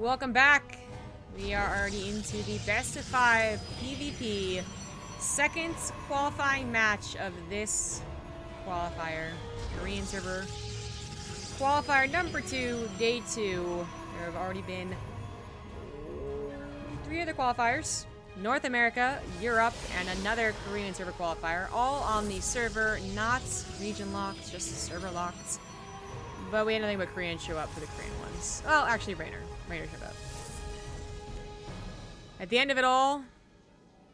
Welcome back. We are already into the best of 5 PvP second qualifying match of this qualifier. Korean server. Qualifier number 2, day 2. There have already been 3 other qualifiers. North America, Europe, and another Korean server qualifier. All on the server, not region locked, just server locked. But we had nothing but Koreans show up for the Korean ones. Well, actually, Rainer showed up. At the end of it all,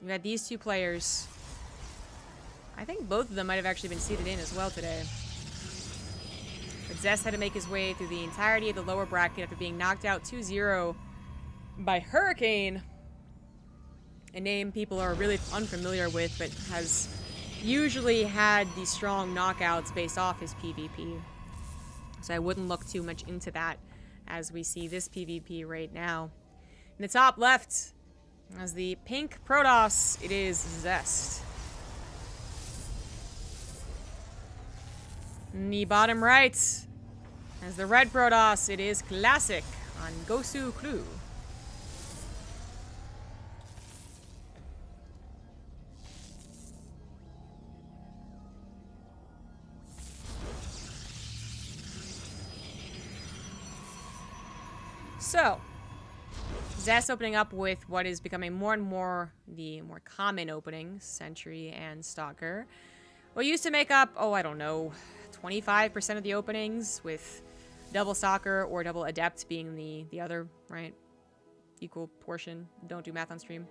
you had these 2 players. I think both of them might have actually been seeded in as well today. But Zest had to make his way through the entirety of the lower bracket after being knocked out 2-0 by Hurricane. A name people are really unfamiliar with, but has usually had these strong knockouts based off his PvP. So I wouldn't look too much into that as we see this PvP right now. In the top left, as the pink Protoss, it is Zest. In the bottom right, as the red Protoss, it is Classic on Gosu Crew. So, Zest opening up with what is becoming more and more the more common openings, Sentry and Stalker. What used to make up, oh, I don't know, 25% of the openings, with double Stalker or double Adept being the other, right? Equal portion. Don't do math on stream.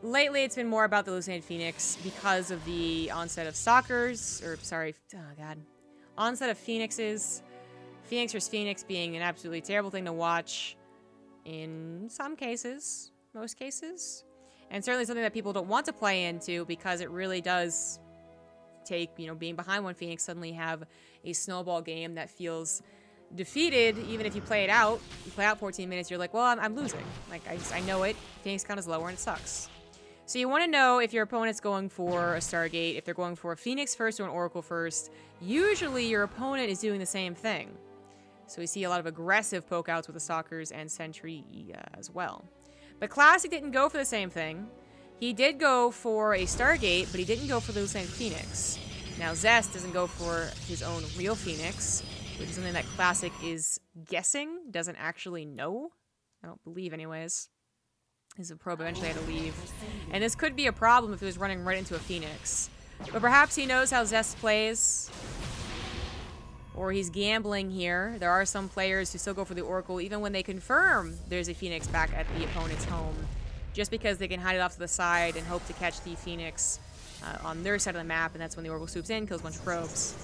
Lately, it's been more about the Hallucinated Phoenix because of the onset of Stalkers, or sorry, oh god, onset of Phoenixes. Phoenix vs. Phoenix being an absolutely terrible thing to watch in some cases, most cases, and certainly something that people don't want to play into because it really does take, you know, being behind one Phoenix, suddenly have a snowball game that feels defeated. Even if you play it out, you play out 14 minutes, you're like, well, I'm losing. Like, I know it. Phoenix count is lower and it sucks. So you want to know if your opponent's going for a Stargate, if they're going for a Phoenix first or an Oracle first. Usually your opponent is doing the same thing. So we see a lot of aggressive pokeouts with the Stalkers and Sentry as well. But Classic didn't go for the same thing. He did go for a Stargate, but he didn't go for the Hallucinated Phoenix. Now Zest doesn't go for his own real Phoenix, which is something that Classic is guessing, doesn't actually know. I don't believe anyways. His probe eventually had to leave. And this could be a problem if he was running right into a Phoenix. But perhaps he knows how Zest plays. Or he's gambling here. There are some players who still go for the Oracle even when they confirm there's a Phoenix back at the opponent's home. Just because they can hide it off to the side and hope to catch the Phoenix on their side of the map, and that's when the Oracle swoops in, kills a bunch of probes.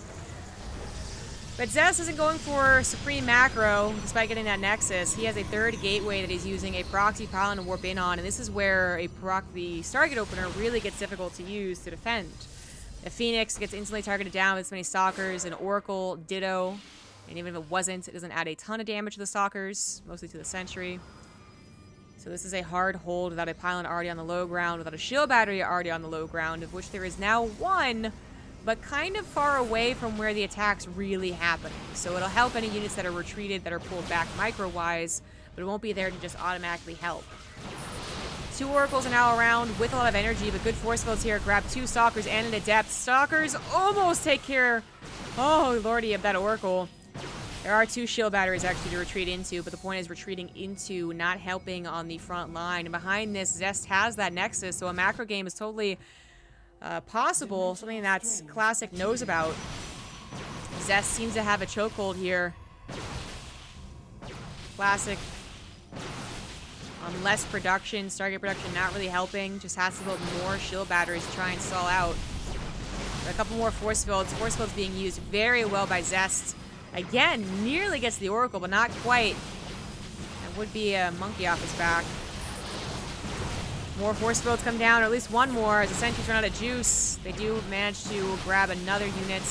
But Zest isn't going for Supreme Macro, despite getting that Nexus. He has a third gateway that he's using a Proxy Pylon to warp in on, and this is where the Stargate Opener really gets difficult to use to defend. A Phoenix gets instantly targeted down with this many Stalkers, an Oracle, ditto. And even if it wasn't, it doesn't add a ton of damage to the Stalkers, mostly to the Sentry. So this is a hard hold without a Pylon already on the low ground, without a Shield Battery already on the low ground, of which there is now one, but kind of far away from where the attack's really happening. So it'll help any units that are retreated, that are pulled back micro-wise, but it won't be there to just automatically help. 2 Oracles are now around with a lot of energy, but good force fields here. Grab 2 Stalkers and an Adept. Stalkers almost take care, oh lordy, of that Oracle. There are 2 shield batteries actually to retreat into, but the point is retreating into, not helping on the front line. And behind this, Zest has that Nexus, so a macro game is totally possible, something that Classic knows about. Zest seems to have a chokehold here. Classic on less production, Stargate production not really helping, just has to build more shield batteries to try and stall out. A couple more force fields being used very well by Zest. Again, nearly gets the Oracle, but not quite. That would be a monkey off his back. More force fields come down, or at least one more, as the Sentries run out of juice. They do manage to grab another unit.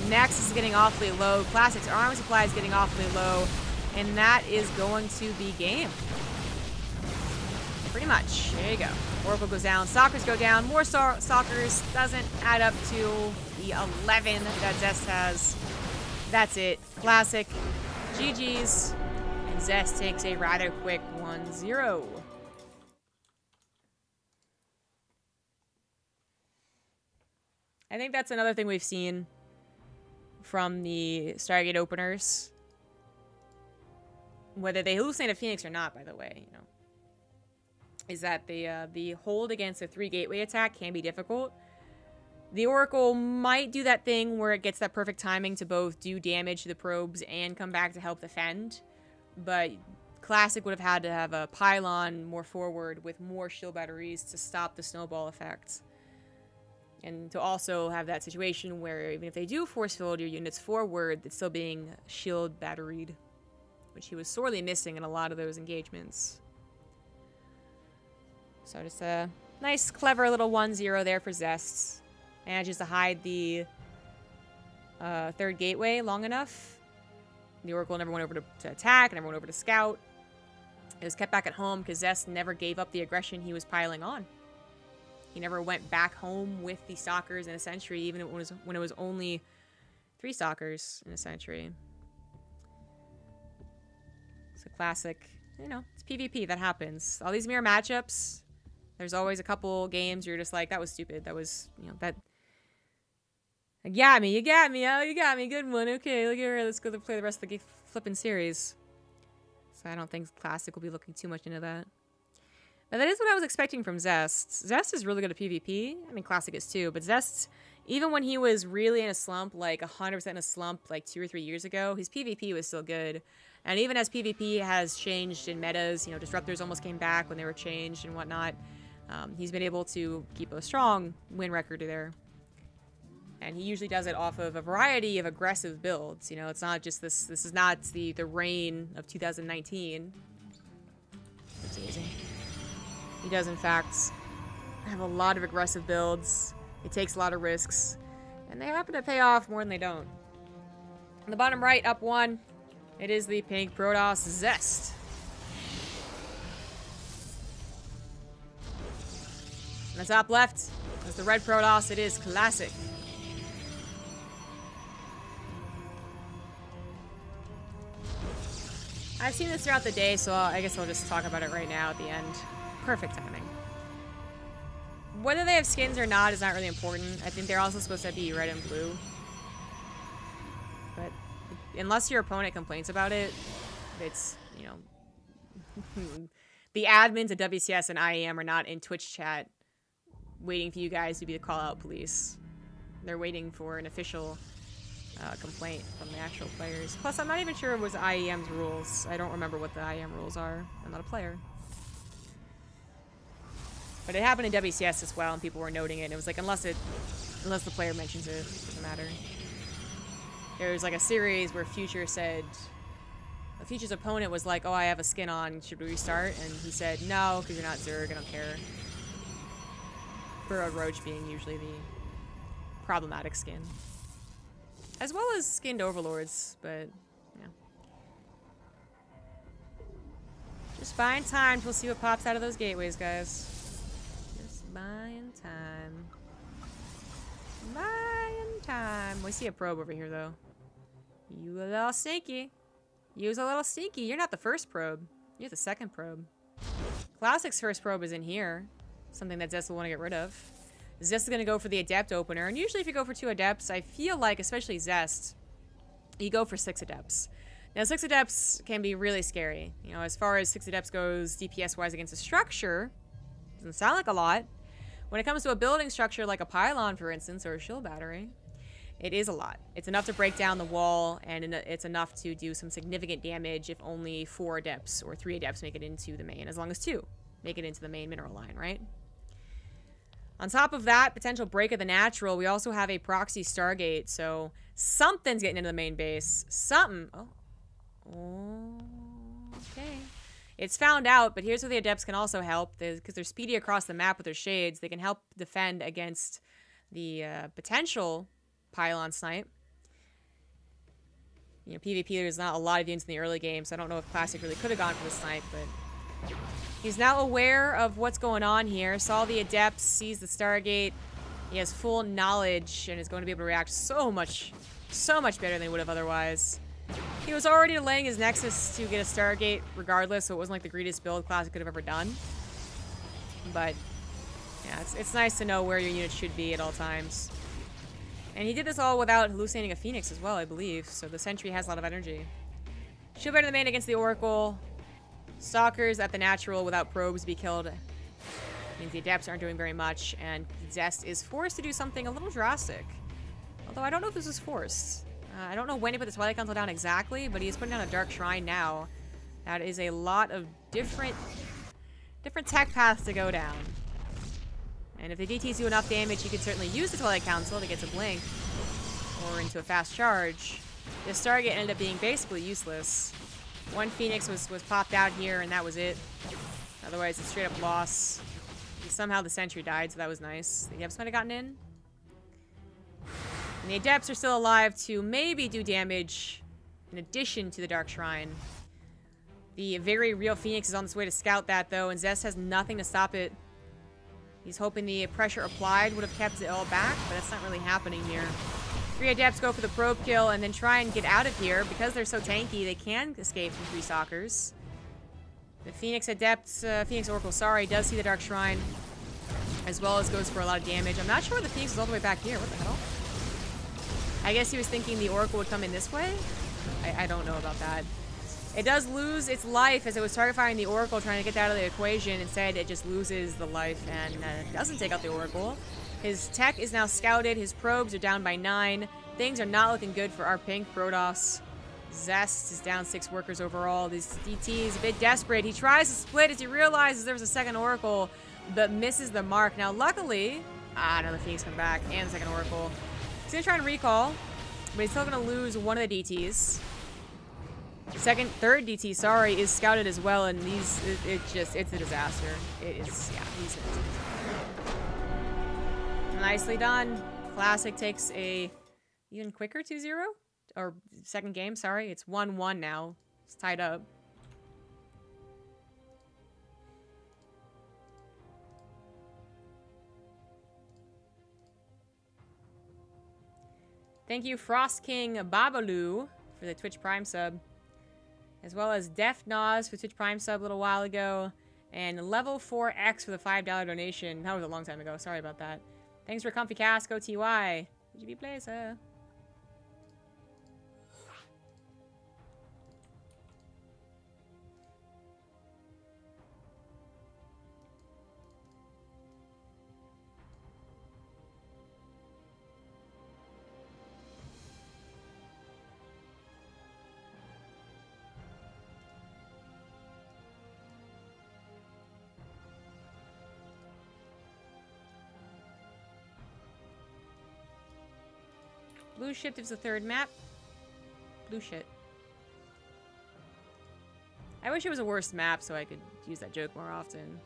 Nexus is getting awfully low. Classic's armor supply is getting awfully low. And that is going to be game. Pretty much. There you go. Oracle goes down. Stalkers go down. More Stalkers. Doesn't add up to the 11 that Zest has. That's it. Classic. GG's. And Zest takes a rather quick 1-0. I think that's another thing we've seen from the Stargate openers. Whether they hallucinate a Phoenix or not, by the way, you know, is that the hold against a 3 gateway attack can be difficult. The Oracle might do that thing where it gets that perfect timing to both do damage to the probes and come back to help defend. But Classic would have had to have a pylon more forward with more shield batteries to stop the snowball effect. And to also have that situation where even if they do force field your units forward, it's still being shield batteried, which he was sorely missing in a lot of those engagements. So just a nice, clever little 1-0 there for Zest. Manages to hide the 3rd gateway long enough. The Oracle never went over to attack, never went over to scout. It was kept back at home because Zest never gave up the aggression he was piling on. He never went back home with the Stalkers in a Sentry, even when it was only 3 Stalkers in a Sentry. It's a classic, you know, it's PvP, that happens. All these mirror matchups, there's always a couple games you're just like, that was stupid. That was, you know, that... You got me, oh, you got me, good one. Okay, look here, let's go play the rest of the flipping series. So I don't think Classic will be looking too much into that. But that is what I was expecting from Zest. Zest is really good at PvP. I mean, Classic is too. But Zest, even when he was really in a slump, like 100% in a slump, like 2 or 3 years ago, his PvP was still good. And even as PvP has changed in metas, you know, Disruptors almost came back when they were changed and whatnot, he's been able to keep a strong win record there. And he usually does it off of a variety of aggressive builds. You know, it's not just this. This is not the reign of 2019. That's amazing. He does, in fact, have a lot of aggressive builds. It takes a lot of risks. And they happen to pay off more than they don't. On the bottom right, up 1, it is the pink Protoss Zest. On the top left is the red Protoss. It is Classic. I've seen this throughout the day, so I guess I'll just talk about it right now at the end. Perfect timing. Whether they have skins or not is not really important. I think they're also supposed to be red and blue. But unless your opponent complains about it, it's, you know... the admins at WCS and IEM are not in Twitch chat waiting for you guys to be the call-out police. They're waiting for an official... complaint from the actual players. Plus, I'm not even sure it was IEM's rules. I don't remember what the IEM rules are. I'm not a player. But it happened in WCS as well, and people were noting it. And it was like, unless the player mentions it, it doesn't matter. There was like a series where Future said, Future's opponent was like, "Oh, I have a skin on. Should we restart?" And he said, "No, because you're not Zerg. I don't care." Burrowed Roach being usually the problematic skin. As well as skinned overlords, but, yeah. Just buying time. We'll see what pops out of those gateways, guys. Just buying time. Buying time. We see a probe over here, though. You a little sneaky. You's a little sneaky. You're not the first probe. You're the second probe. Classic's first probe is in here. Something that Zest will want to get rid of. Zest is going to go for the Adept opener. And usually if you go for 2 Adepts, I feel like, especially Zest, you go for 6 Adepts. Now, 6 Adepts can be really scary. You know, as far as 6 Adepts goes DPS-wise against a structure, doesn't sound like a lot. When it comes to a building structure like a pylon, for instance, or a shield battery, it is a lot. It's enough to break down the wall, and it's enough to do some significant damage if only 4 Adepts or 3 Adepts make it into the main, as long as 2 make it into the main mineral line, right? On top of that potential break of the natural, we also have a proxy Stargate, so something's getting into the main base. Something. Oh. Okay. It's found out, but here's where the Adepts can also help, because they're speedy across the map with their shades. They can help defend against the potential pylon snipe. You know, PvP, there's not a lot of units in the early game, so I don't know if Classic really could have gone for the snipe, but he's now aware of what's going on here. Saw the Adepts, sees the Stargate. He has full knowledge and is going to be able to react so much better than he would have otherwise. He was already delaying his Nexus to get a Stargate regardless, so it wasn't like the greatest build Classic could have ever done. But, yeah, it's nice to know where your units should be at all times. And he did this all without hallucinating a Phoenix as well, I believe, so the Sentry has a lot of energy. Shield Bearer in the main against the Oracle. Stalkers at the natural without probes be killed. Means the Adepts aren't doing very much, and Zest is forced to do something a little drastic. Although I don't know if this was forced. I don't know when he put the Twilight Council down exactly, but he's putting down a Dark Shrine now. That is a lot of different tech paths to go down. And if the DTs do enough damage, you could certainly use the Twilight Council to get to Blink or into a fast charge. This Stargate ended up being basically useless. One Phoenix was popped out here, and that was it. Otherwise, it's straight up loss. Somehow the Sentry died, so that was nice. The Adepts might have gotten in. And the Adepts are still alive to maybe do damage in addition to the Dark Shrine. The very real Phoenix is on its way to scout that, though, and Zest has nothing to stop it. He's hoping the pressure applied would have kept it all back, but that's not really happening here. 3 Adepts go for the probe kill and then try and get out of here. Because they're so tanky, they can escape from 3 Stalkers. The Phoenix Oracle, sorry, does see the Dark Shrine, as well as goes for a lot of damage. I'm not sure where the Phoenix is all the way back here. What the hell? I guess he was thinking the Oracle would come in this way? I don't know about that. It does lose its life as it was target firing the Oracle, trying to get that out of the equation. Instead, it just loses the life and doesn't take out the Oracle. His tech is now scouted. His probes are down by 9. Things are not looking good for our pink Protoss. Zest is down 6 workers overall. This DT is a bit desperate. He tries to split as he realizes there was a second Oracle, but misses the mark. Now, luckily, another Phoenix comes back, and the second Oracle. He's gonna try and recall, but he's still gonna lose one of the DTs. Third DT, sorry, is scouted as well, and it's a disaster. It is, yeah, he's a disaster. Nicely done. Classic takes a even quicker 2-0. Or second game, sorry. It's 1-1 now. It's tied up. Thank you, Frost King Babalu, for the Twitch Prime sub. As well as Def Nas for Twitch Prime sub a little while ago. And Level 4X for the $5 donation. That was a long time ago. Sorry about that. Thanks for Comfy Casco TY. GB Blazer. Blue shit is the third map. Blue shit. I wish it was a worse map so I could use that joke more often.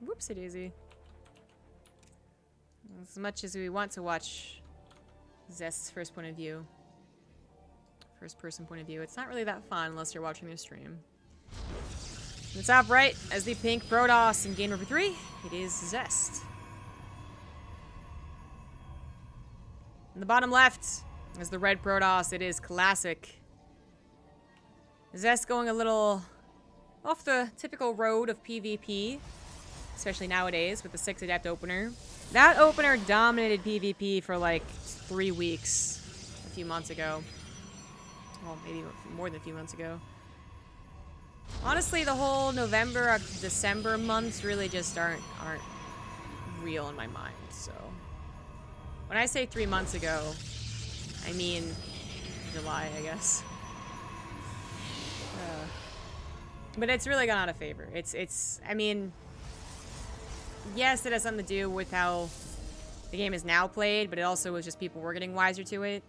Whoopsie daisy. As much as we want to watch Zest's first point of view, first person point of view, it's not really that fun unless you're watching the stream. In the top right, as the pink Protoss in game number 3, it is Zest. In the bottom left, as the red Protoss, it is Classic. Zest going a little off the typical road of PvP, especially nowadays with the 6 Adept opener. That opener dominated PvP for like 3 weeks a few months ago. Well, maybe more than a few months ago. Honestly, the whole November, December months really just aren't real in my mind, so. When I say 3 months ago, I mean July, I guess. But it's really gone out of favor. I mean, yes, it has something to do with how the game is now played, but it also was just people were getting wiser to it.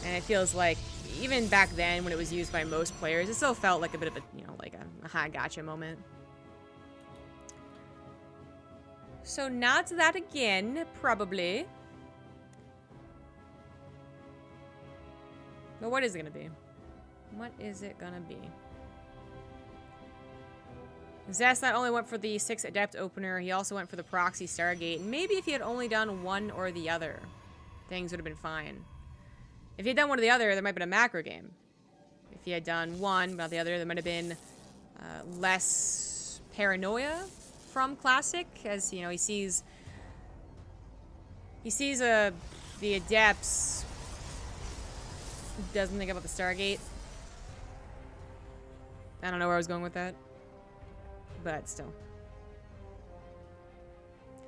And it feels like, even back then when it was used by most players, it still felt like a bit of a, you know, like a ha gotcha moment. So not that again, probably. But what is it gonna be? What is it gonna be? Zest not only went for the 6 Adept opener, he also went for the Proxy Stargate. And maybe if he had only done one or the other, things would have been fine. If he had done one or the other, there might have been a macro game. If he had done one, but not the other, there might have been less paranoia from Classic, as, you know, he sees the Adepts, doesn't think about the Stargate. I don't know where I was going with that, but still.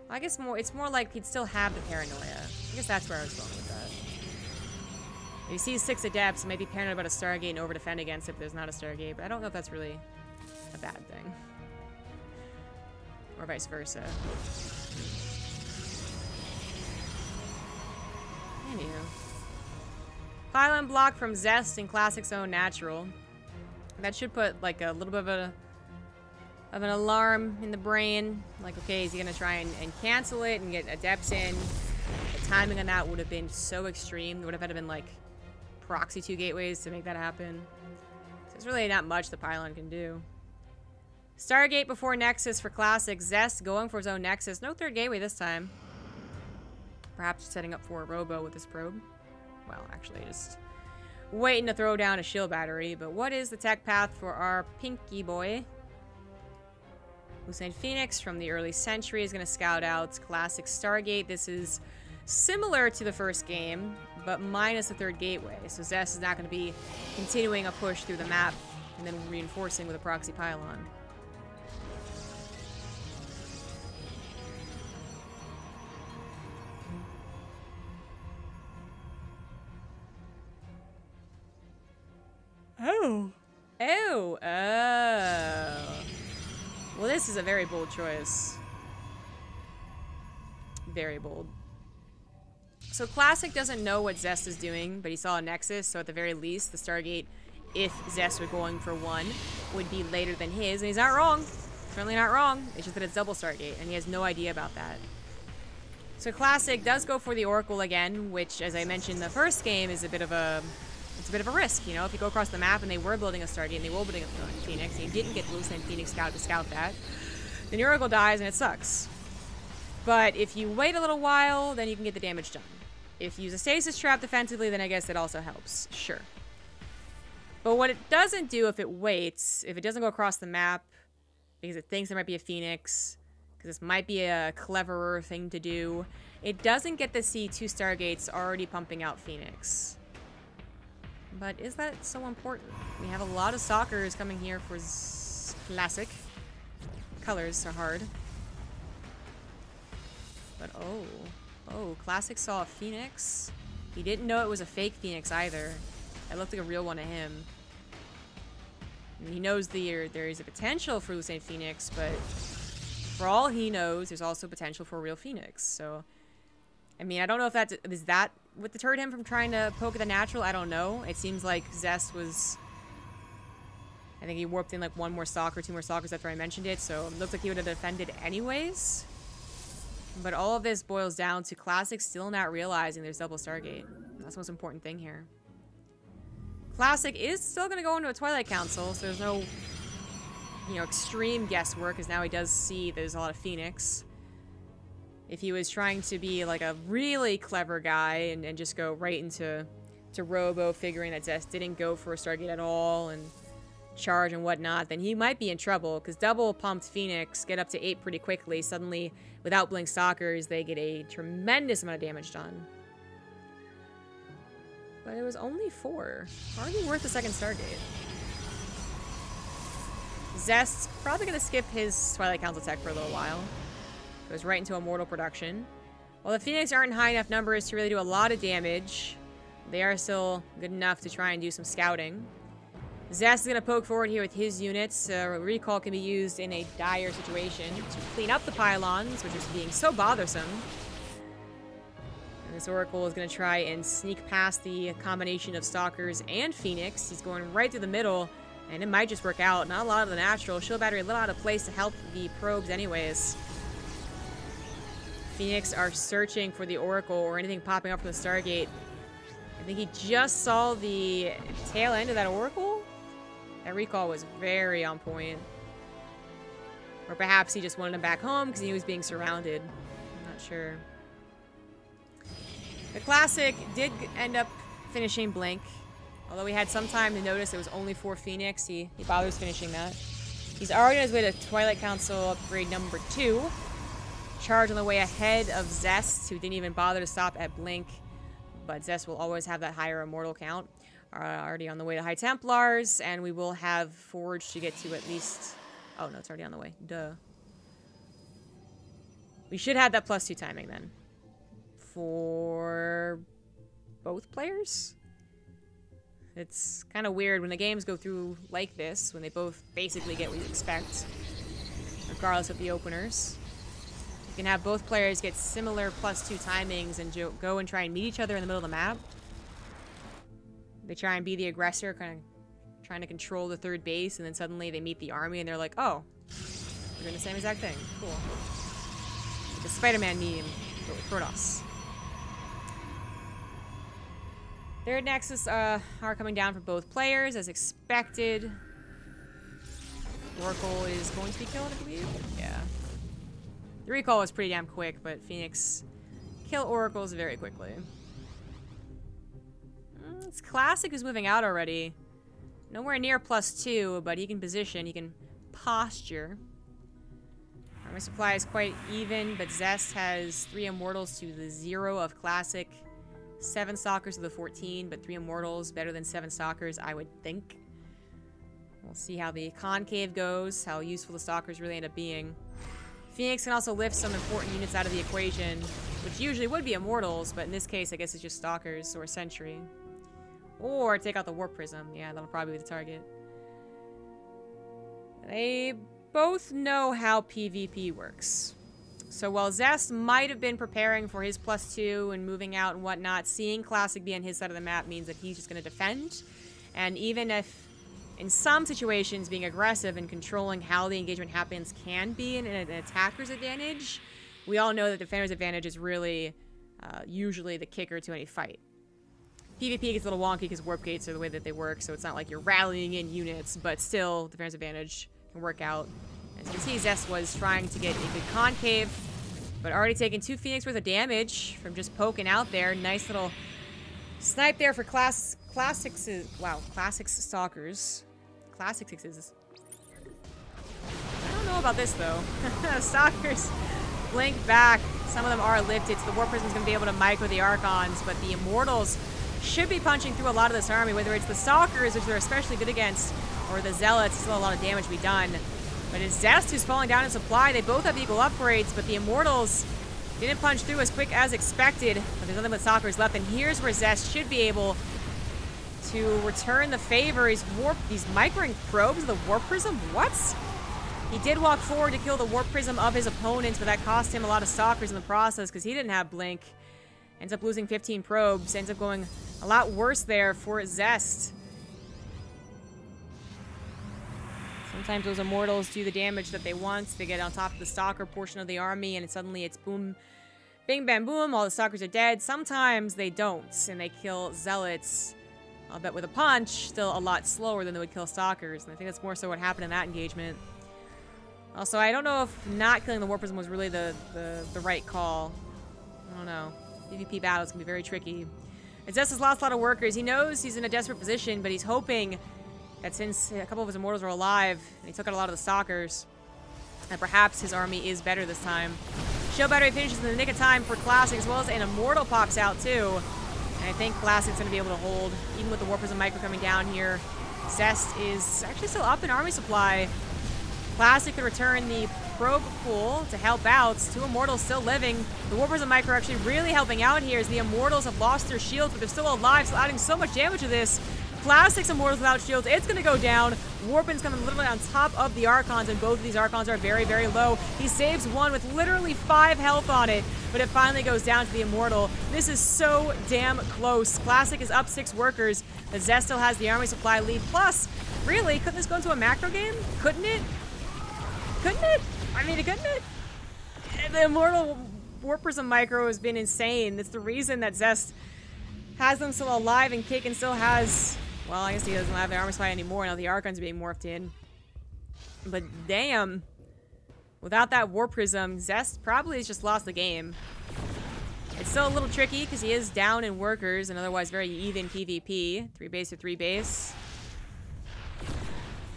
I guess it's more like he'd still have the paranoia. I guess that's where I was going with that. If he sees 6 Adepts, he might be paranoid about a Stargate and over-defend against it if there's not a Stargate, but I don't know if that's really a bad thing. Or vice versa. Anywho. Pylon block from Zest in Classic Zone Natural. That should put like a little bit of an alarm in the brain. Like, okay, is he gonna try and cancel it and get Adepts in? The timing on that would have been so extreme. There would have had to been like proxy 2 gateways to make that happen. So there's really not much the Pylon can do. Stargate before Nexus for Classic. Zest going for his own Nexus. No 3rd gateway this time. Perhaps setting up for a Robo with this probe. Well, actually just waiting to throw down a shield battery. But what is the tech path for our Pinky boy? Hussein Phoenix from the early century is going to scout out Classic Stargate. This is similar to the first game, but minus the 3rd gateway. So Zest is not going to be continuing a push through the map and then reinforcing with a proxy pylon. Oh. Oh. Oh. Well, this is a very bold choice. Very bold. So Classic doesn't know what Zest is doing, but he saw a Nexus, so at the very least, the Stargate, if Zest were going for one, would be later than his, and he's not wrong. Certainly not wrong. It's just that it's double Stargate, and he has no idea about that. So Classic does go for the Oracle again, which, as I mentioned in the first game, is a bit of a... It's a bit of a risk, you know? If you go across the map and they were building a Stargate and they were building a Phoenix, and you didn't get Blue Sand Phoenix Scout to scout that, then your Oracle dies and it sucks. But if you wait a little while, then you can get the damage done. If you use a Stasis Trap defensively, then I guess it also helps. Sure. But what it doesn't do if it waits, if it doesn't go across the map, because it thinks there might be a Phoenix, because this might be a cleverer thing to do, it doesn't get to see 2 Stargates already pumping out Phoenix. But is that so important? We have a lot of stalkers coming here for Classic. Colors are hard. But oh, Classic saw a Phoenix. He didn't know it was a fake Phoenix either. It looked like a real one to him. And he knows there is a potential for Lucene Phoenix, but for all he knows, there's also potential for a real Phoenix. So, I mean, I don't know if is that what deterred him from trying to poke at the natural. I don't know. It seems like Zest was... I think he warped in like 1 more stalker, 2 more stalkers after I mentioned it, so it looks like he would have defended anyways. But all of this boils down to Classic still not realizing there's double Stargate. That's the most important thing here. Classic is still going to go into a Twilight Council, so there's no, you know, extreme guesswork, because now he does see there's a lot of Phoenix. If he was trying to be like a really clever guy and just go right into Robo, figuring that Zest didn't go for a Stargate at all, and charge and whatnot, then he might be in trouble, because double pumped Phoenix get up to 8 pretty quickly. Suddenly, without Blink Stalkers, they get a tremendous amount of damage done. But it was only 4. Hardly worth the second Stargate. Zest's probably going to skip his Twilight Council tech for a little while. Goes right into Immortal production. While the Phoenix aren't in high enough numbers to really do a lot of damage, they are still good enough to try and do some scouting. Zest is going to poke forward here with his units. Recall can be used in a dire situation to clean up the pylons, which is being so bothersome. And this Oracle is going to try and sneak past the combination of Stalkers and Phoenix. He's going right through the middle, and it might just work out. Not a lot of the natural. Shield Battery a little out of place to help the probes anyways. Phoenix are searching for the Oracle or anything popping up from the Stargate. I think he just saw the tail end of that Oracle. That recall was very on point. Or perhaps he just wanted him back home because he was being surrounded. I'm not sure. The Classic did end up finishing Blink. Although we had some time to notice it was only 4 Phoenix, he bothers finishing that. He's already on his way to Twilight Council upgrade number 2. Charge on the way ahead of Zest, who didn't even bother to stop at Blink. But Zest will always have that higher Immortal count. Already on the way to High Templars, and we will have Forge to get to at least... Oh, no, it's already on the way. Duh. We should have that +2 timing, then. For... both players? It's kind of weird when the games go through like this, when they both basically get what you expect, regardless of the openers. You can have both players get similar +2 timings and go and try and meet each other in the middle of the map. They try and be the aggressor, kind of trying to control the third base, and then suddenly they meet the army and they're like, oh, we're doing the same exact thing. Cool. Like the Spider-Man meme, but with Protoss. Third Nexus are coming down for both players, as expected. Oracle is going to be killed, I believe. Yeah. The recall was pretty damn quick, but Phoenix kill Oracles very quickly. It's Classic who's moving out already. Nowhere near +2, but he can position, he can posture. Armor supply is quite even, but Zest has 3 Immortals to the 0 of Classic. 7 Stalkers to the 14, but 3 Immortals better than 7 Stalkers, I would think. We'll see how the Concave goes, how useful the Stalkers really end up being. Phoenix can also lift some important units out of the equation, which usually would be Immortals, but in this case, I guess it's just Stalkers or Sentry. Or take out the Warp Prism. Yeah, that'll probably be the target. They both know how PvP works. So while Zest might have been preparing for his +2 and moving out and whatnot, seeing Classic be on his side of the map means that he's just going to defend. And even if, in some situations, being aggressive and controlling how the engagement happens can be an attacker's advantage, we all know that defender's advantage is really usually the kicker to any fight. PvP gets a little wonky because warp gates are the way that they work, so it's not like you're rallying in units, but still, defender's advantage can work out. As you can see, Zest was trying to get a good concave, but already taken 2 Phoenix worth of damage from just poking out there. Nice little snipe there for Classics. Wow, Classics Stalkers. Classic Sixes. I don't know about this, though. Stalkers blink back. Some of them are lifted, so the Warp Prism's going to be able to micro the Archons, but the Immortals should be punching through a lot of this army, whether it's the Stalkers, which they're especially good against, or the Zealots. Still a lot of damage to be done. But it's Zest who's falling down in supply. They both have equal upgrades, but the Immortals didn't punch through as quick as expected. But there's nothing but Stalkers left, and here's where Zest should be able to return the favor. He's microing probes of the Warp Prism? What? He did walk forward to kill the Warp Prism of his opponent, but that cost him a lot of Stalkers in the process because he didn't have Blink. Ends up losing 15 probes. Ends up going a lot worse there for Zest. Sometimes those Immortals do the damage that they want. They get on top of the Stalker portion of the army, and suddenly it's boom, bing, bam, boom, all the Stalkers are dead. Sometimes they don't, and they kill Zealots, I'll bet with a punch, still a lot slower than they would kill Stalkers. And I think that's more so what happened in that engagement. Also, I don't know if not killing the Warp Prism was really the right call. I don't know. PvP battles can be very tricky. Zest has lost a lot of workers. He knows he's in a desperate position, but he's hoping that since a couple of his immortals are alive, and he took out a lot of the stalkers, and perhaps his army is better this time. Shield battery finishes in the nick of time for Classic, as well as an immortal pops out too. And I think Classic's going to be able to hold, even with the War Prism Micro coming down here. Zest is actually still up in army supply. Classic could return the probe pool to help out. 2 immortals still living. The War Prism Micro actually really helping out here as the immortals have lost their shields, but they're still alive, so adding so much damage to this. Classic's immortals without shields, it's going to go down. Warpin's coming literally on top of the Archons, and both of these Archons are very, very low. He saves one with literally 5 health on it, but it finally goes down to the immortal. This is so damn close. Classic is up 6 workers, but Zest still has the army supply lead. Plus, really, couldn't this go into a macro game? Couldn't it? Couldn't it? I mean, couldn't it? The immortal War Prism Micro has been insane. It's the reason that Zest has them still alive, and Kaken still has... Well, I guess he doesn't have the armor supply anymore now the Archons are being morphed in. But damn. Without that War Prism, Zest probably has just lost the game. It's still a little tricky because he is down in workers and otherwise very even PvP. 3 base to 3 base.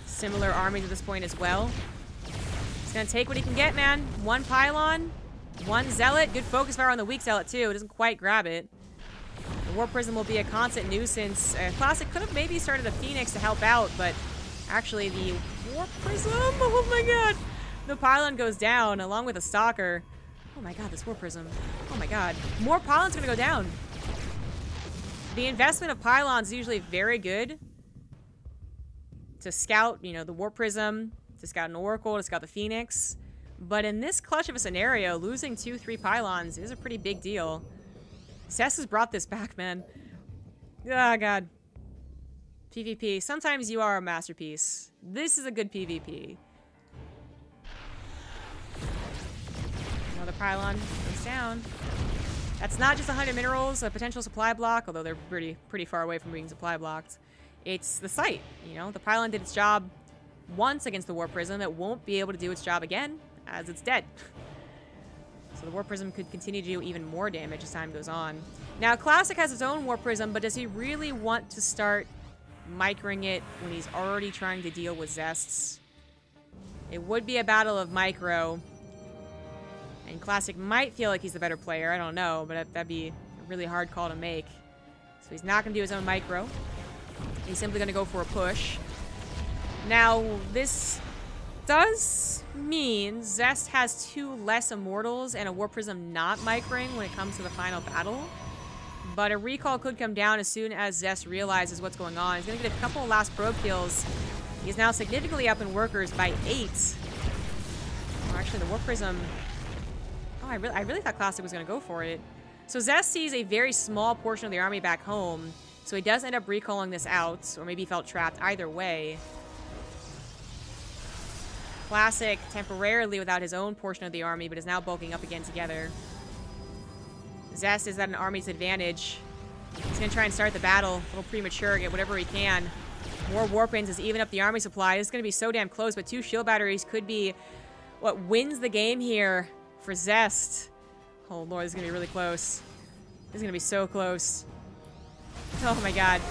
Similar armies at this point as well. He's going to take what he can get, man. 1 pylon, 1 zealot. Good focus fire on the weak zealot too. It doesn't quite grab it. The War Prism will be a constant nuisance. Classic could have maybe started a Phoenix to help out, but actually the War Prism, oh my god. The pylon goes down along with a stalker. Oh my god, this War Prism. Oh my god. More pylons gonna go down. The investment of pylons is usually very good to scout, you know, the War Prism, to scout an Oracle, to scout the Phoenix. But in this clutch of a scenario, losing 2-3 pylons is a pretty big deal. Zest has brought this back, man. Oh, God. PvP. Sometimes you are a masterpiece. This is a good PvP. Another pylon goes down. That's not just 100 minerals, a potential supply block, although they're pretty far away from being supply blocked. It's the site, you know? The pylon did its job once against the War Prism. It won't be able to do its job again, as it's dead. So the War Prism could continue to do even more damage as time goes on. Now, Classic has his own War Prism, but does he really want to start microing it when he's already trying to deal with Zests? It would be a battle of micro. And Classic might feel like he's the better player. I don't know, but that'd be a really hard call to make. So he's not going to do his own micro. He's simply going to go for a push. Now, this does mean Zest has 2 less immortals and a War Prism not microing when it comes to the final battle. But a recall could come down as soon as Zest realizes what's going on. He's going to get a couple of last probe kills. He's now significantly up in workers by 8. Oh, actually, the War Prism... Oh, I really thought Classic was going to go for it. So Zest sees a very small portion of the army back home. So he does end up recalling this out, or maybe he felt trapped. Either way. Classic temporarily without his own portion of the army, but is now bulking up again together. Zest is at an army's advantage. He's going to try and start the battle. A little premature, get whatever he can. More Warpins is even up the army supply. This is going to be so damn close, but 2 shield batteries could be what wins the game here for Zest. Oh lord, this is going to be really close. This is going to be so close. Oh my god.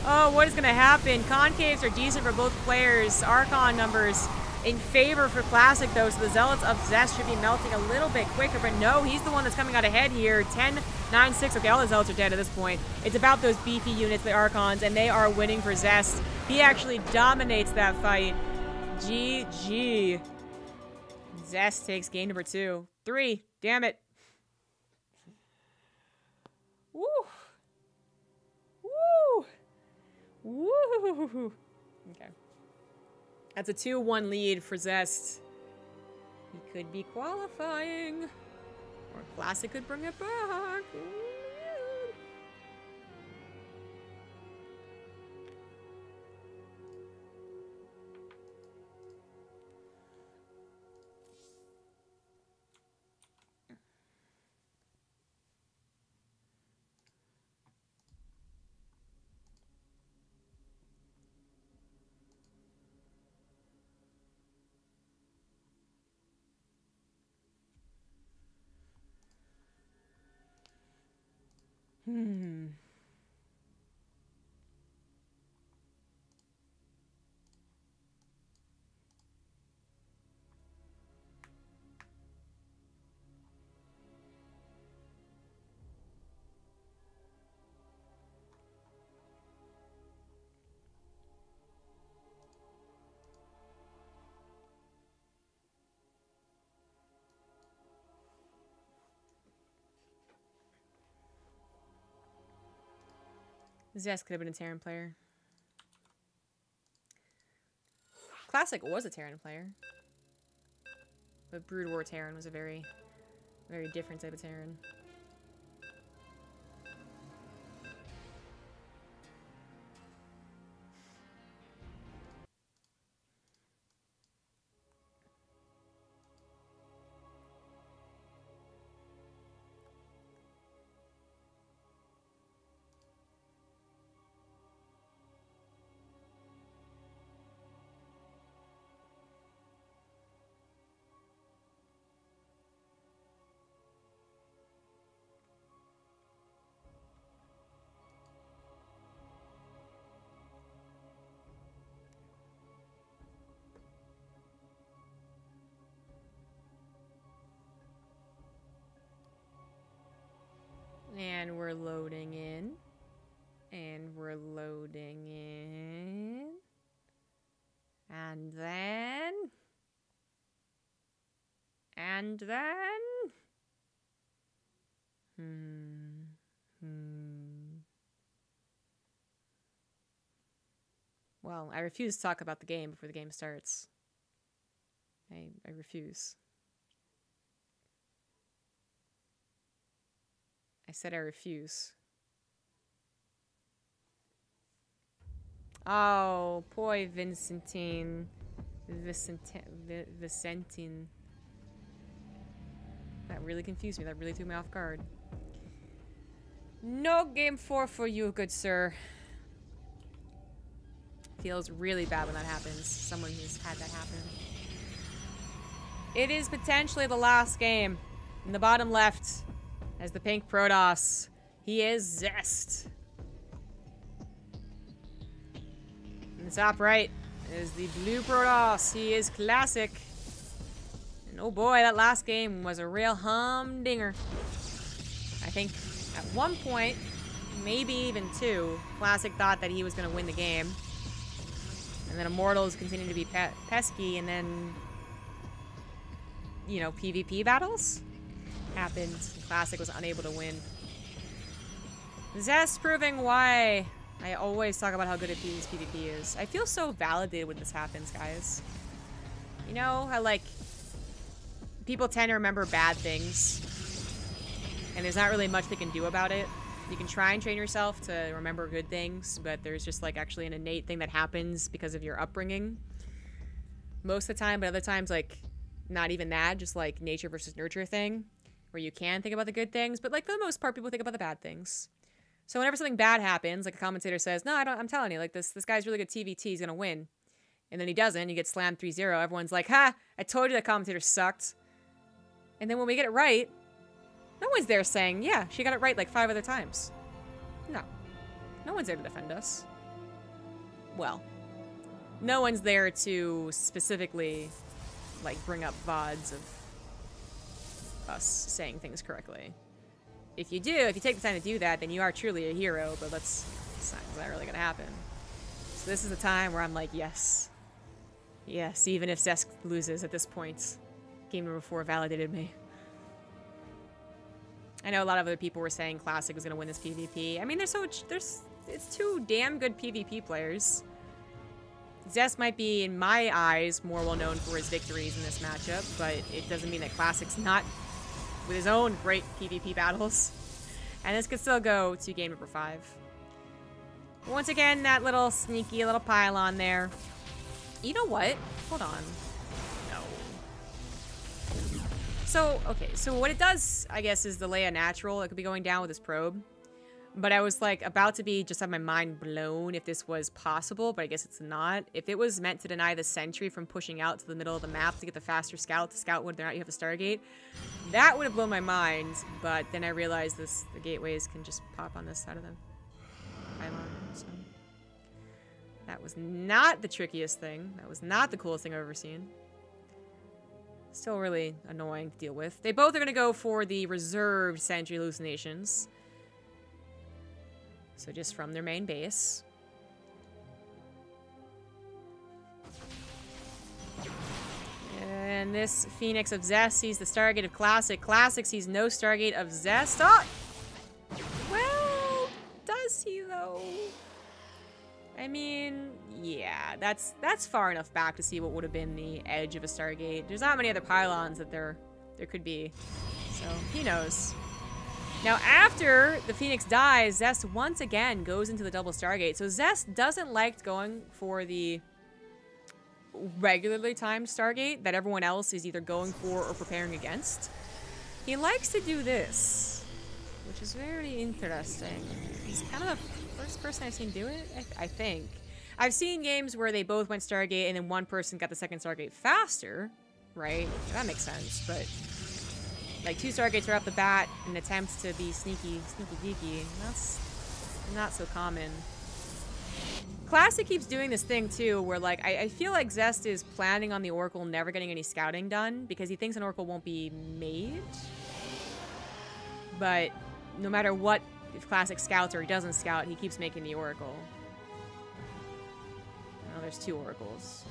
Oh, what is going to happen? Concaves are decent for both players. Archon numbers in favor for Classic, though, so the Zealots of Zest should be melting a little bit quicker, but no, he's the one that's coming out ahead here. 10, 9, 6. Okay, all the Zealots are dead at this point. It's about those beefy units, the Archons, and they are winning for Zest. He actually dominates that fight. GG. Zest takes game number 2. 3. Damn it. Woo. Woo. Woo. Okay. That's a 2-1 lead for Zest. He could be qualifying. Or Classic could bring it back. Zest could have been a Terran player. Classic was a Terran player. But Brood War Terran was a very, very different type of Terran. And we're loading in. And we're loading in. And then... And then... Well, I refuse to talk about the game before the game starts. I refuse. I said I refuse. Oh, boy, Vicentine. That really confused me. That really threw me off guard. No game 4 for you, good sir. Feels really bad when that happens. Someone who's had that happen. It is potentially the last game. In the bottom left, as the pink Protoss, he is Zest. In the top right is the blue Protoss. He is Classic. And oh boy, that last game was a real humdinger. I think at one point, maybe even two, Classic thought that he was going to win the game. And then Immortals continued to be pesky, and then, you know, PvP battles happened. Classic was unable to win. Zest proving why I always talk about how good his PvP is. I feel so validated when this happens, guys. You know, how, like, people tend to remember bad things, and there's not really much they can do about it. You can try and train yourself to remember good things, but there's just, like, actually an innate thing that happens because of your upbringing. Most of the time, but other times, like, not even that, just, like, nature versus nurture thing, where you can think about the good things, but, like, for the most part, people think about the bad things. So whenever something bad happens, like a commentator says, no, I'm telling you, like, this guy's really good TVT, he's gonna win. And then he doesn't, he gets slammed 3-0, everyone's like, ha, I told you that commentator sucked. And then when we get it right, no one's there saying, yeah, she got it right like 5 other times. No. No one's there to defend us. Well, no one's there to specifically, like, bring up VODs of us saying things correctly. If you do, if you take the time to do that, then you are truly a hero, but it's not really gonna happen. So this is the time where I'm like, yes. Yes, even if Zest loses at this point. Game number 4 validated me. I know a lot of other people were saying Classic was gonna win this PvP. I mean, it's 2 damn good PvP players. Zest might be, in my eyes, more well known for his victories in this matchup, but it doesn't mean that Classic's not with his own great PvP battles. And this could still go to game number 5. Once again, that little sneaky little pylon there. You know what? Hold on. No. So, okay, so what it does, I guess, is the Leia natural. It could be going down with his probe. But I was, like, about to be just have my mind blown if this was possible, but I guess it's not. If it was meant to deny the sentry from pushing out to the middle of the map to get the faster scout to scout whether or not you have a Stargate, that would have blown my mind, but then I realized the gateways can just pop on this side of the pylon, so. That was not the trickiest thing. That was not the coolest thing I've ever seen. Still really annoying to deal with. They both are going to go for the reserved sentry hallucinations. So just from their main base. And this Phoenix of Zest sees the Stargate of Classic. Classic sees no Stargate of Zest. Oh! Well, does he, though? I mean, yeah, that's far enough back to see what would have been the edge of a Stargate. There's not many other pylons that there could be, so he knows. Now, after the Phoenix dies, Zest once again goes into the double Stargate. So Zest doesn't like going for the regularly timed Stargate that everyone else is either going for or preparing against. He likes to do this, which is very interesting. He's kind of the first person I've seen do it, I think. I've seen games where they both went Stargate and then one person got the second Stargate faster, right? That makes sense, but like 2 Stargates are up the bat in attempts to be sneaky deaky. That's not so common. Classic keeps doing this thing too, where like I feel like Zest is planning on the Oracle never getting any scouting done because he thinks an Oracle won't be made. But no matter what, if Classic scouts or he doesn't scout, he keeps making the Oracle. Oh, there's 2 Oracles.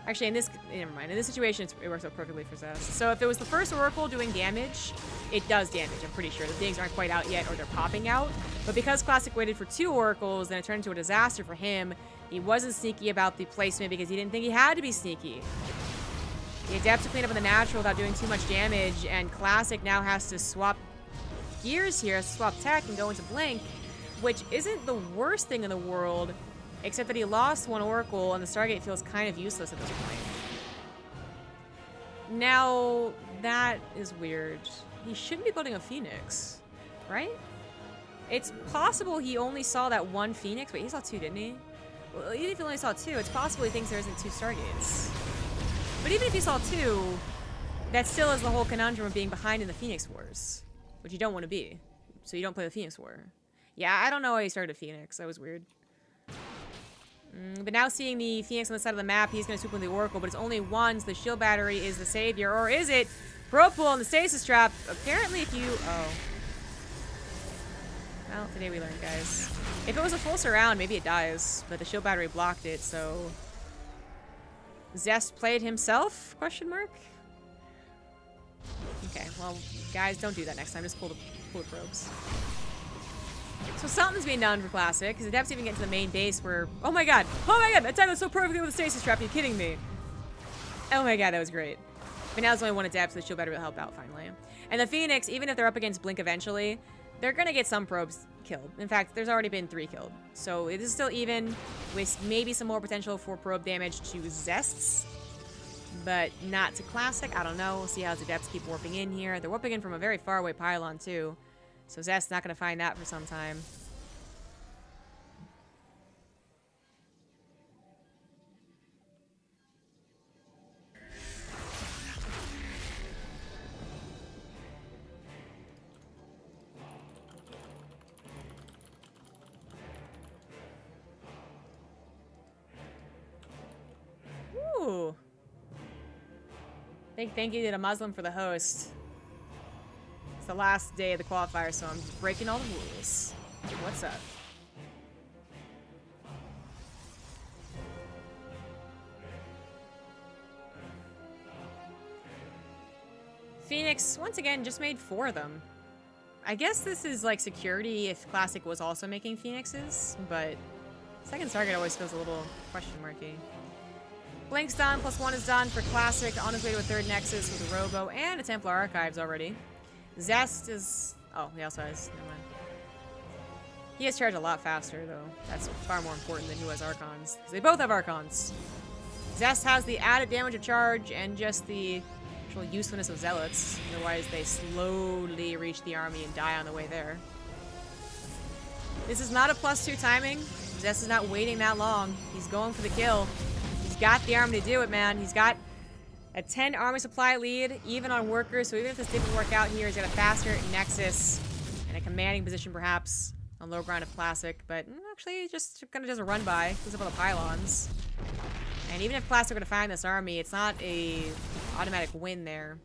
Actually, never mind. In this situation, it works out perfectly for Zest. So if it was the first Oracle doing damage, it does damage, I'm pretty sure. The things aren't quite out yet, or they're popping out. But because Classic waited for 2 Oracles, then it turned into a disaster for him. He wasn't sneaky about the placement because he didn't think he had to be sneaky. The Adept to clean up on the natural without doing too much damage, and Classic now has to swap gears here, swap tech, and go into Blink, which isn't the worst thing in the world, except that he lost 1 Oracle, and the Stargate feels kind of useless at this point. Now, that is weird. He shouldn't be building a Phoenix, right? It's possible he only saw that 1 Phoenix. Wait, he saw 2, didn't he? Well, even if he only saw 2, it's possible he thinks there isn't 2 Stargates. But even if he saw 2, that still is the whole conundrum of being behind in the Phoenix Wars, which you don't want to be. So you don't play the Phoenix War. Yeah, I don't know why he started a Phoenix. That was weird. But now seeing the Phoenix on the side of the map, he's going to swoop on the Oracle, but it's only 1, so the shield battery is the savior. Or is it? Probe pull on the stasis trap. Apparently if you... Oh. Well, today we learned, guys. If it was a full surround, maybe it dies, but the shield battery blocked it, so... Zest played himself? Question mark? Okay, well, guys, don't do that next time. Just pull the probes. So something's being done for Classic, because the Adepts even get to the main base where... Oh my god! Oh my god! That timed so perfectly with the stasis trap. Are you kidding me? Oh my god, that was great. But now there's only 1 Adept, so the shield battery will help out finally. And the Phoenix, even if they're up against Blink eventually, they're gonna get some probes killed. In fact, there's already been 3 killed. So it is still even, with maybe some more potential for probe damage to Zests, but not to Classic. I don't know. We'll see how the Adepts keep warping in here. They're warping in from a very far away pylon too. So Zest's not gonna find that for some time. Ooh. Big thank you to the Muslim for the host. It's the last day of the qualifier, so I'm just breaking all the rules. What's up? Phoenix, once again, just made 4 of them. I guess this is like security if Classic was also making Phoenixes, but second target always feels a little question marky. Blink's done, +1 is done for Classic, on his way to a 3rd Nexus with a Robo and a Templar Archives already. Zest is... Oh, he also has... Never mind. He has charged a lot faster, though. That's far more important than who has Archons, because they both have Archons. Zest has the added damage of charge and just the actual usefulness of Zealots. Otherwise, they slowly reach the army and die on the way there. This is not a +2 timing. Zest is not waiting that long. He's going for the kill. He's got the army to do it, man. He's got a 10 army supply lead, even on workers, so even if this didn't work out here, he's got a faster Nexus and a commanding position, perhaps, on low ground of Classic, but actually just kind of does a run by, because of all the pylons. And even if Classic were to find this army, it's not a automatic win there.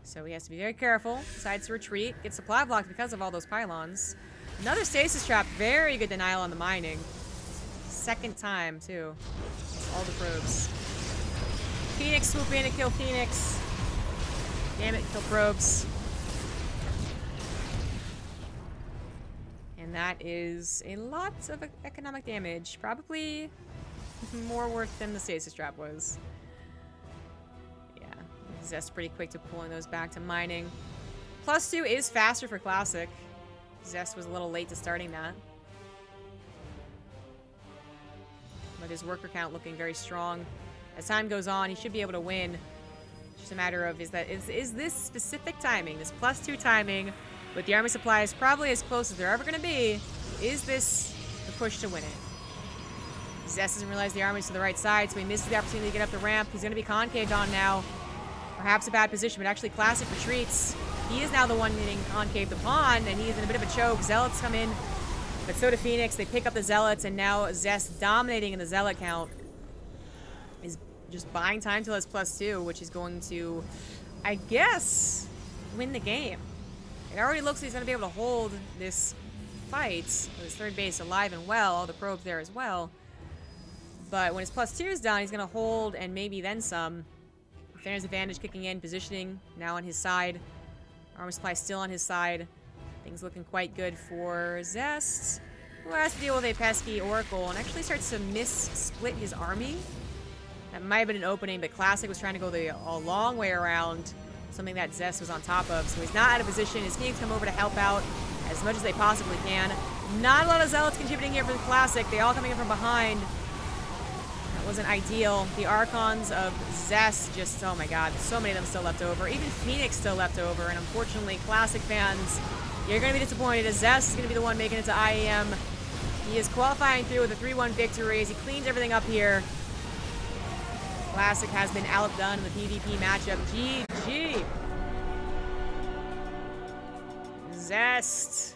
So he has to be very careful, decides to retreat, gets supply blocked because of all those pylons. Another stasis trap, very good denial on the mining. 2nd time, too. All the probes. Phoenix swoop in and kill Phoenix. Damn it, kill probes. And And that is a lot of economic damage. Probably more worth than the stasis trap was. Yeah, Zest pretty quick to pulling those back to mining. +2 is faster for Classic. Zest was a little late to starting that. But his worker count looking very strong. As time goes on, he should be able to win. Just a matter of, is this specific timing, this +2 timing, with the army supplies probably as close as they're ever going to be, is this the push to win it? Zest doesn't realize the army's to the right side, so he misses the opportunity to get up the ramp. He's going to be concaved on now. Perhaps a bad position, but actually Classic retreats. He is now the one getting concaved upon, and he's in a bit of a choke. Zealots come in, but so do Phoenix. They pick up the Zealots, and now Zest dominating in the Zealot count is just buying time till his +2, which is going to, I guess, win the game. It already looks like he's going to be able to hold this fight with his third base alive and well, all the probes there as well. But when his +2 is done, he's going to hold and maybe then some. Fairness advantage kicking in, positioning now on his side. Armor supply still on his side. Things looking quite good for Zest, who has to deal with a pesky Oracle and actually starts to split his army. That might have been an opening, but Classic was trying to go a long way around something that Zest was on top of. So he's not out of position. His Phoenix come over to help out as much as they possibly can. Not a lot of Zealots contributing here for the Classic. They all coming in from behind. That wasn't ideal. The Archons of Zest just, oh my god, so many of them still left over. Even Phoenix still left over. And unfortunately, Classic fans, you're going to be disappointed as Zest is going to be the one making it to IEM. He is qualifying through with a 3-1 victory as he cleans everything up here. Classic has been outdone in the PvP matchup. GG. Zest